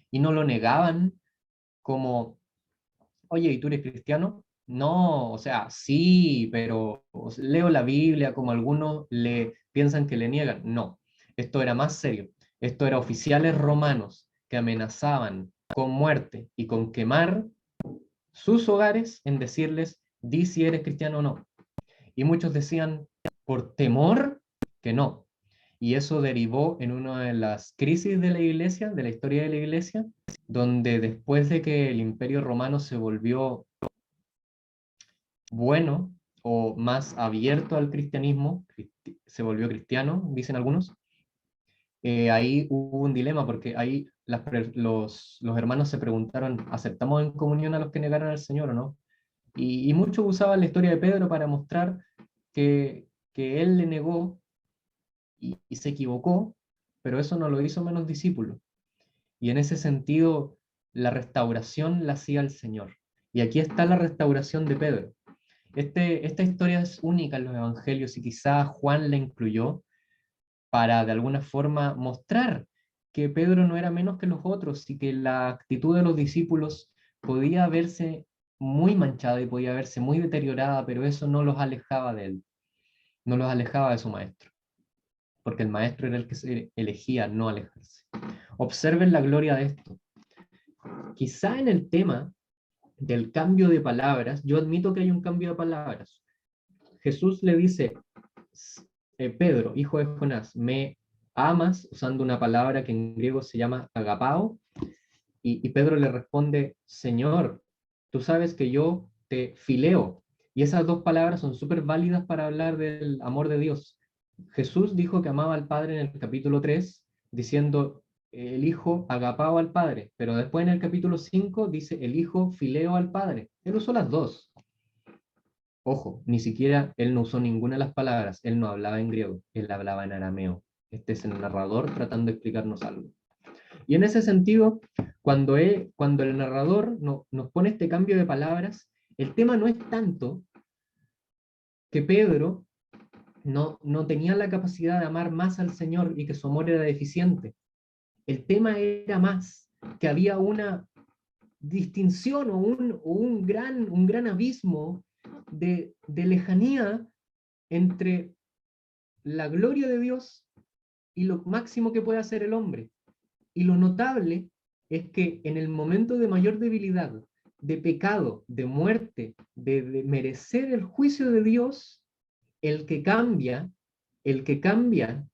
Speaker 2: y no lo negaban como, oye, ¿y tú eres cristiano? No, o sea, sí, pero leo la Biblia como algunos le piensan que le niegan. No, esto era más serio. Esto era oficiales romanos que amenazaban con muerte y con quemar sus hogares en decirles, di si eres cristiano o no. Y muchos decían, por temor, que no. Y eso derivó en una de las crisis de la iglesia, de la historia de la iglesia, donde después de que el imperio romano se volvió bueno o más abierto al cristianismo, se volvió cristiano, dicen algunos, ahí hubo un dilema porque ahí los hermanos se preguntaron, ¿aceptamos en comunión a los que negaron al Señor o no? Y muchos usaban la historia de Pedro para mostrar que él le negó y se equivocó, pero eso no lo hizo menos discípulo. Y en ese sentido, la restauración la hacía el Señor. Y aquí está la restauración de Pedro. Esta historia es única en los evangelios y quizá Juan la incluyó para de alguna forma mostrar que Pedro no era menos que los otros y que la actitud de los discípulos podía verse muy manchada y podía verse muy deteriorada, pero eso no los alejaba de él, no los alejaba de su maestro, porque el maestro era el que se elegía no alejarse. Observen la gloria de esto. Quizá en el tema del cambio de palabras, yo admito que hay un cambio de palabras. Jesús le dice, Pedro, hijo de Jonás, ¿me amas? Usando una palabra que en griego se llama agapao, y Pedro le responde, Señor, tú sabes que yo te fileo. Y esas dos palabras son súper válidas para hablar del amor de Dios. Jesús dijo que amaba al Padre en el capítulo 3, diciendo el Hijo agapao al Padre, pero después en el capítulo 5 dice el Hijo fileo al Padre. Él usó las dos. Ojo, ni siquiera él no usó ninguna de las palabras, él no hablaba en griego, él hablaba en arameo. este es el narrador tratando de explicarnos algo. Y en ese sentido, cuando el narrador nos pone este cambio de palabras, el tema no es tanto que Pedro no tenía la capacidad de amar más al Señor y que su amor era deficiente. El tema era más que había una distinción o un gran abismo de lejanía entre la gloria de Dios y lo máximo que puede hacer el hombre. Y lo notable es que en el momento de mayor debilidad, de pecado, de muerte, de merecer el juicio de Dios, el que cambia, el que cambia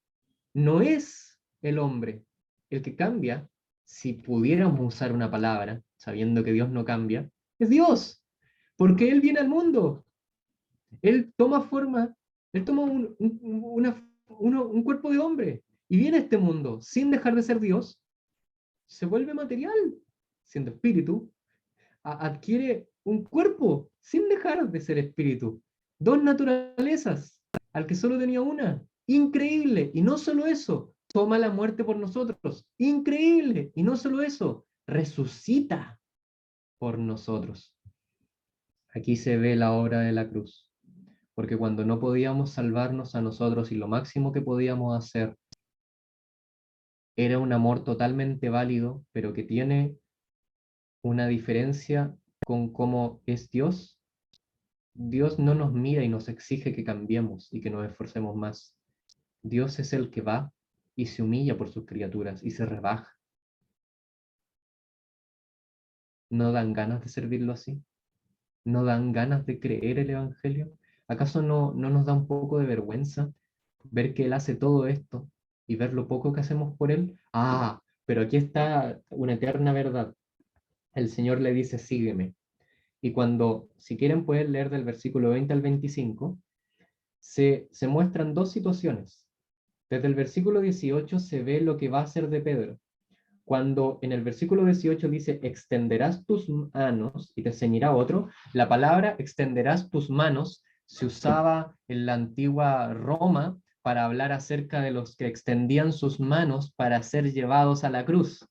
Speaker 2: no es el hombre. El que cambia, si pudiéramos usar una palabra, sabiendo que Dios no cambia, es Dios. Porque Él viene al mundo. Él toma forma, Él toma un cuerpo de hombre y viene a este mundo sin dejar de ser Dios, se vuelve material, siendo espíritu, adquiere un cuerpo sin dejar de ser espíritu. Dos naturalezas, al que solo tenía una. Increíble. Y no solo eso, toma la muerte por nosotros. Increíble. Y no solo eso, resucita por nosotros. Aquí se ve la obra de la cruz. Porque cuando no podíamos salvarnos a nosotros y lo máximo que podíamos hacer era un amor totalmente válido, pero que tiene una diferencia con cómo es Dios. Dios no nos mira y nos exige que cambiemos y que nos esforcemos más. Dios es el que va y se humilla por sus criaturas y se rebaja. ¿No dan ganas de servirlo así? ¿No dan ganas de creer el Evangelio? ¿Acaso no nos da un poco de vergüenza ver que Él hace todo esto y ver lo poco que hacemos por Él? Ah, pero aquí está una eterna verdad. El Señor le dice, sígueme. Y cuando, si quieren, pueden leer del versículo 20 al 25, se muestran dos situaciones. Desde el versículo 18 se ve lo que va a hacer de Pedro. Cuando en el versículo 18 dice, extenderás tus manos y te ceñirá otro, la palabra extenderás tus manos se usaba en la antigua Roma para hablar acerca de los que extendían sus manos para ser llevados a la cruz.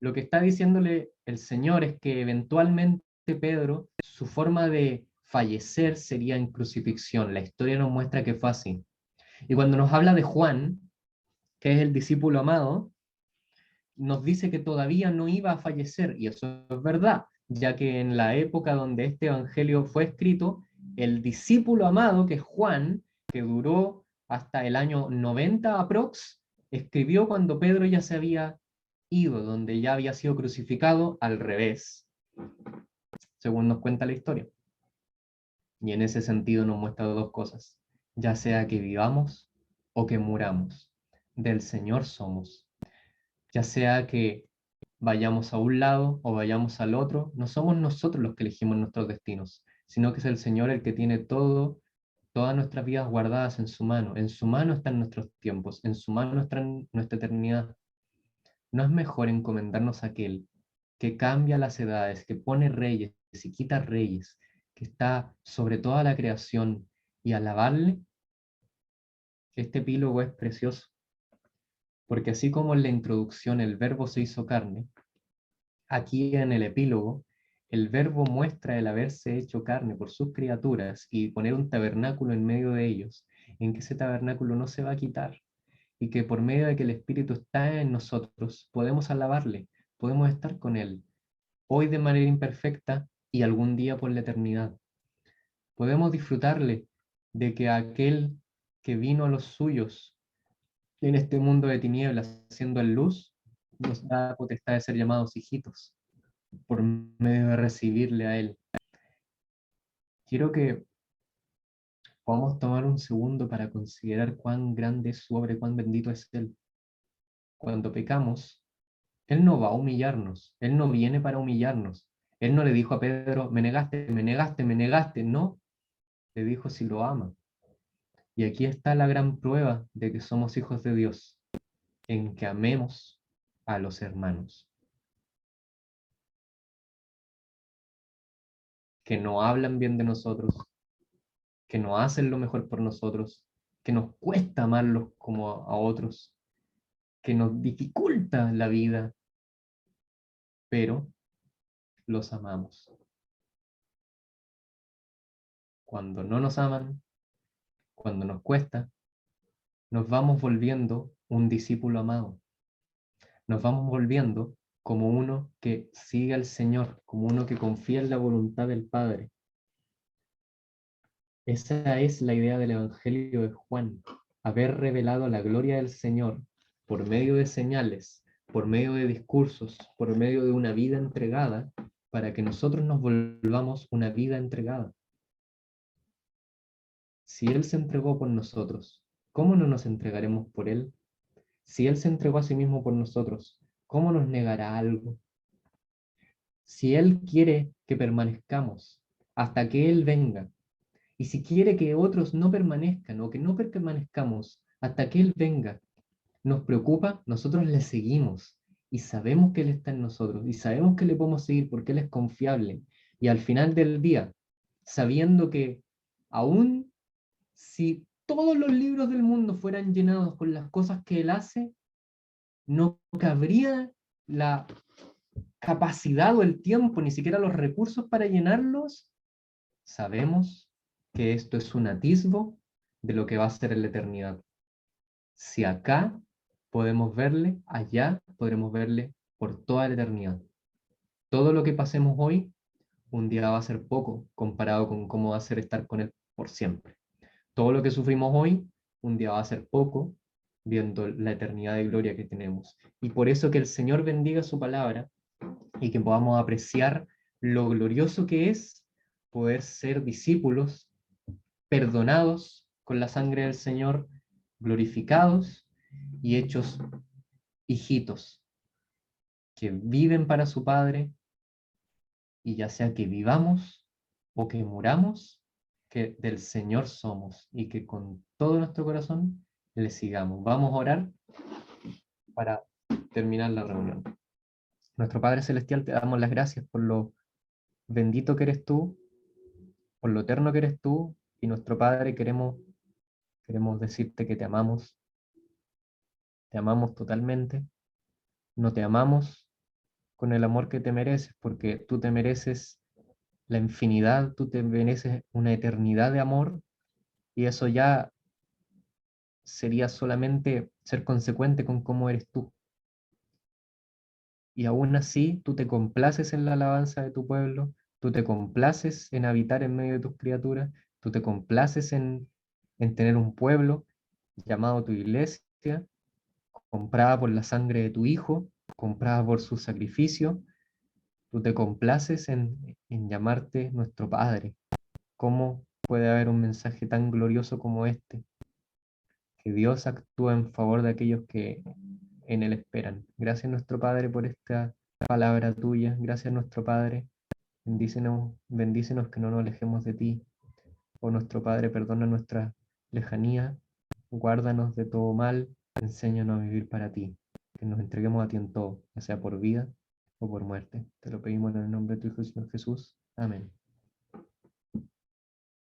Speaker 2: Lo que está diciéndole el Señor es que eventualmente Pedro, su forma de fallecer sería en crucifixión. La historia nos muestra que fue así. Y cuando nos habla de Juan, que es el discípulo amado, nos dice que todavía no iba a fallecer, y eso es verdad, ya que en la época donde este evangelio fue escrito, el discípulo amado, que es Juan, que duró hasta el año 90 aprox, escribió cuando Pedro ya se había ido, donde ya había sido crucificado al revés, según nos cuenta la historia. Y en ese sentido nos muestra dos cosas, ya sea que vivamos o que muramos, del Señor somos, ya sea que vayamos a un lado o vayamos al otro, no somos nosotros los que elegimos nuestros destinos, sino que es el Señor el que tiene todo, todas nuestras vidas guardadas en su mano están nuestros tiempos, en su mano está nuestra eternidad. ¿No es mejor encomendarnos a aquel que cambia las edades, que pone reyes y quita reyes, que está sobre toda la creación y alabarle? Este epílogo es precioso, porque así como en la introducción el verbo se hizo carne, aquí en el epílogo, el verbo muestra el haberse hecho carne por sus criaturas y poner un tabernáculo en medio de ellos, en que ese tabernáculo no se va a quitar y que por medio de que el Espíritu está en nosotros, podemos alabarle, podemos estar con Él, hoy de manera imperfecta y algún día por la eternidad. Podemos disfrutarle de que aquel que vino a los suyos en este mundo de tinieblas, siendo en luz, nos da potestad de ser llamados hijitos por medio de recibirle a Él. Quiero que podamos tomar un segundo para considerar cuán grande es su obra y cuán bendito es Él. Cuando pecamos, Él no va a humillarnos, Él no viene para humillarnos. Él no le dijo a Pedro, me negaste, me negaste, me negaste. No, le dijo si lo ama. Y aquí está la gran prueba de que somos hijos de Dios, en que amemos a los hermanos, que no hablan bien de nosotros, que no hacen lo mejor por nosotros, que nos cuesta amarlos como a otros, que nos dificulta la vida, pero los amamos. Cuando no nos aman, cuando nos cuesta, nos vamos volviendo un discípulo amado. Nos vamos volviendo como uno que sigue al Señor, como uno que confía en la voluntad del Padre. Esa es la idea del Evangelio de Juan, haber revelado la gloria del Señor por medio de señales, por medio de discursos, por medio de una vida entregada, para que nosotros nos volvamos una vida entregada. Si Él se entregó por nosotros, ¿cómo no nos entregaremos por Él? Si Él se entregó a sí mismo por nosotros, ¿cómo nos negará algo? Si Él quiere que permanezcamos hasta que Él venga, y si quiere que otros no permanezcan o que no permanezcamos hasta que Él venga, nos preocupa, nosotros le seguimos y sabemos que Él está en nosotros y sabemos que le podemos seguir porque Él es confiable. Y al final del día, sabiendo que aún si todos los libros del mundo fueran llenados con las cosas que Él hace, no cabría la capacidad o el tiempo, ni siquiera los recursos para llenarlos, sabemos que esto es un atisbo de lo que va a ser en la eternidad. Si acá podemos verle, allá podremos verle por toda la eternidad. Todo lo que pasemos hoy, un día va a ser poco comparado con cómo va a ser estar con Él por siempre. Todo lo que sufrimos hoy, un día va a ser poco, viendo la eternidad de gloria que tenemos. Y por eso que el Señor bendiga su palabra y que podamos apreciar lo glorioso que es poder ser discípulos perdonados con la sangre del Señor, glorificados y hechos hijitos que viven para su Padre, y ya sea que vivamos o que muramos, que del Señor somos y que con todo nuestro corazón le sigamos. Vamos a orar para terminar la reunión. Nuestro Padre Celestial, te damos las gracias por lo bendito que eres tú, por lo eterno que eres tú, y nuestro Padre queremos decirte que te amamos totalmente, no te amamos con el amor que te mereces, porque tú te mereces la infinidad, tú te mereces una eternidad de amor, y eso ya sería solamente ser consecuente con cómo eres tú. Y aún así, tú te complaces en la alabanza de tu pueblo, tú te complaces en habitar en medio de tus criaturas, tú te complaces en tener un pueblo llamado tu iglesia, comprada por la sangre de tu Hijo, comprada por su sacrificio. Tú te complaces en llamarte nuestro Padre. ¿Cómo puede haber un mensaje tan glorioso como este? Que Dios actúa en favor de aquellos que en Él esperan. Gracias nuestro Padre por esta palabra tuya. Gracias nuestro Padre. Bendícenos que no nos alejemos de ti. Oh nuestro Padre, perdona nuestra lejanía. Guárdanos de todo mal. Enséñanos a vivir para ti. Que nos entreguemos a ti en todo, ya sea por vida o por muerte. Te lo pedimos en el nombre de tu Hijo, Señor Jesús. Amén.